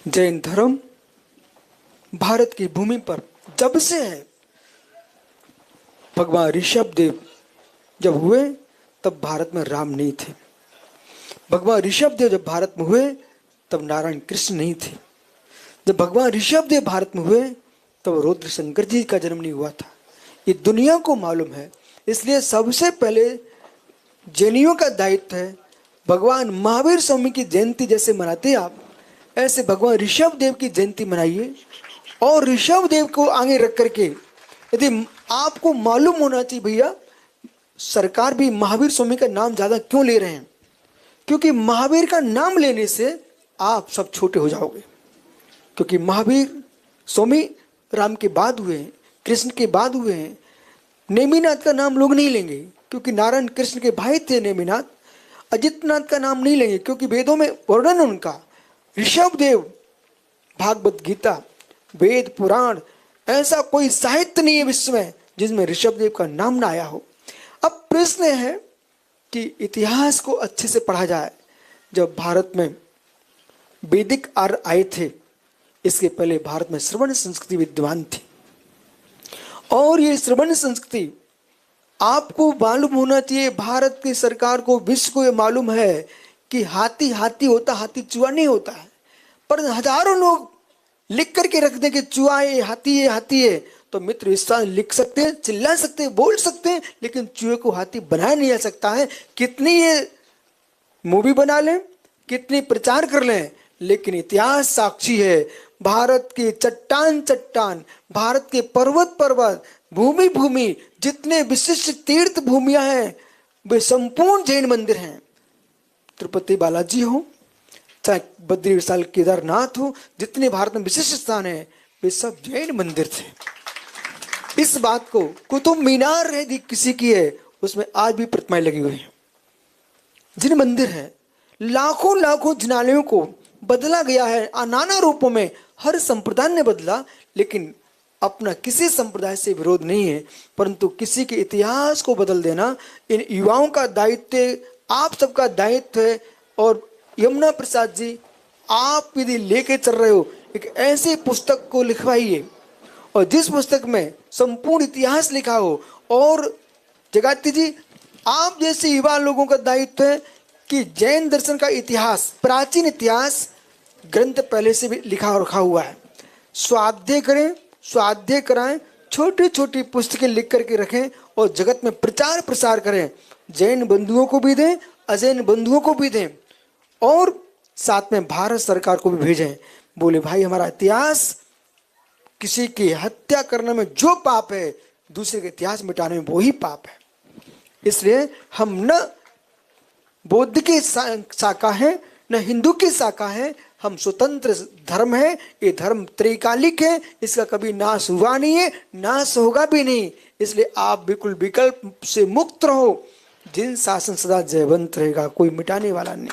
जैन धर्म भारत की भूमि पर जब से है। भगवान ऋषभ देव जब हुए तब भारत में राम नहीं थे। भगवान ऋषभ देव जब भारत में हुए तब नारायण कृष्ण नहीं थे। जब भगवान ऋषभ देव भारत में हुए तब रुद्र शंकर जी का जन्म नहीं हुआ था। ये दुनिया को मालूम है। इसलिए सबसे पहले जैनियों का दायित्व है, भगवान महावीर स्वामी की जयंती जैसे मनाते हैं आप, ऐसे भगवान ऋषभ देव की जयंती मनाइए। और ऋषभ देव को आगे रख करके यदि आपको मालूम होना चाहिए भैया, सरकार भी महावीर स्वामी का नाम ज्यादा क्यों ले रहे हैं, क्योंकि महावीर का नाम लेने से आप सब छोटे हो जाओगे। क्योंकि महावीर स्वामी राम के बाद हुए हैं, कृष्ण के बाद हुए हैं। नेमिनाथ का नाम लोग नहीं लेंगे क्योंकि नारायण कृष्ण के भाई थे नेमिनाथ। अजितनाथ का नाम नहीं लेंगे क्योंकि वेदों में वर्णन है उनका। ऋषभ देव, भागवत गीता, वेद पुराण, ऐसा कोई साहित्य नहीं है विश्व में जिसमें ऋषभ देव का नाम ना आया हो। अब प्रश्न है कि इतिहास को अच्छे से पढ़ा जाए। जब भारत में वैदिक आर्य आए थे, इसके पहले भारत में श्रवण संस्कृति विद्यमान थी। और ये श्रवण संस्कृति आपको मालूम होना चाहिए, भारत की सरकार को, विश्व को ये मालूम है कि हाथी हाथी होता, हाथी चूहा नहीं होता है। पर हजारों लोग लिख करके रख दें कि चूहा है, हाथी है, हाथी है। तो मित्र इस तरह लिख सकते हैं, चिल्ला सकते हैं, बोल सकते हैं, लेकिन चूहे को हाथी बनाया नहीं जा सकता है। कितनी ये मूवी बना लें, कितनी प्रचार कर लें, लेकिन इतिहास साक्षी है। भारत के चट्टान चट्टान, भारत के पर्वत पर्वत, भूमि भूमि, जितने विशिष्ट तीर्थ भूमियां हैं वे संपूर्ण जैन मंदिर हैं। तिरुपति बालाजी हो, चाहे बद्री विशाल केदारनाथ हो, जितने भारत में विशिष्ट स्थान है वे सब जैन मंदिर थे। इस बात को कुतुब मीनार है किसी की है, उसमें आज भी प्रतिमाएं लगी हुई हैं। जिन मंदिर हैं, लाखों लाखों जिनालयों को बदला गया है नाना रूपों में। हर संप्रदाय ने बदला, लेकिन अपना किसी संप्रदाय से विरोध नहीं है, परंतु किसी के इतिहास को बदल देना इन युवाओं का दायित्व, आप सबका दायित्व है। और यमुना प्रसाद जी, आप यदि लेके चल रहे हो, एक ऐसी पुस्तक को लिखवाइए और जिस पुस्तक में संपूर्ण इतिहास लिखा हो। और जगाती जी, आप जैसे युवा लोगों का दायित्व है कि जैन दर्शन का इतिहास, प्राचीन इतिहास ग्रंथ पहले से भी लिखा रखा हुआ है, स्वाध्याय करें, स्वाध्याय कराएं, छोटी छोटी पुस्तकें लिख करके रखें और जगत में प्रचार प्रसार करें। जैन बंधुओं को भी दें, अजैन बंधुओं को भी दें, और साथ में भारत सरकार को भी भेजें। बोले भाई, हमारा इतिहास, किसी की हत्या करने में जो पाप है, दूसरे के इतिहास मिटाने में वही पाप है। इसलिए हम न बौद्ध की शाखा है, न हिंदू की शाखा है, हम स्वतंत्र धर्म है। ये धर्म त्रिकालिक है, इसका कभी नाश हुआ नहीं है, नाश होगा भी नहीं। इसलिए आप बिल्कुल विकल्प से मुक्त रहो। जिन शासन सदा जयवंत रहेगा, कोई मिटाने वाला नहीं।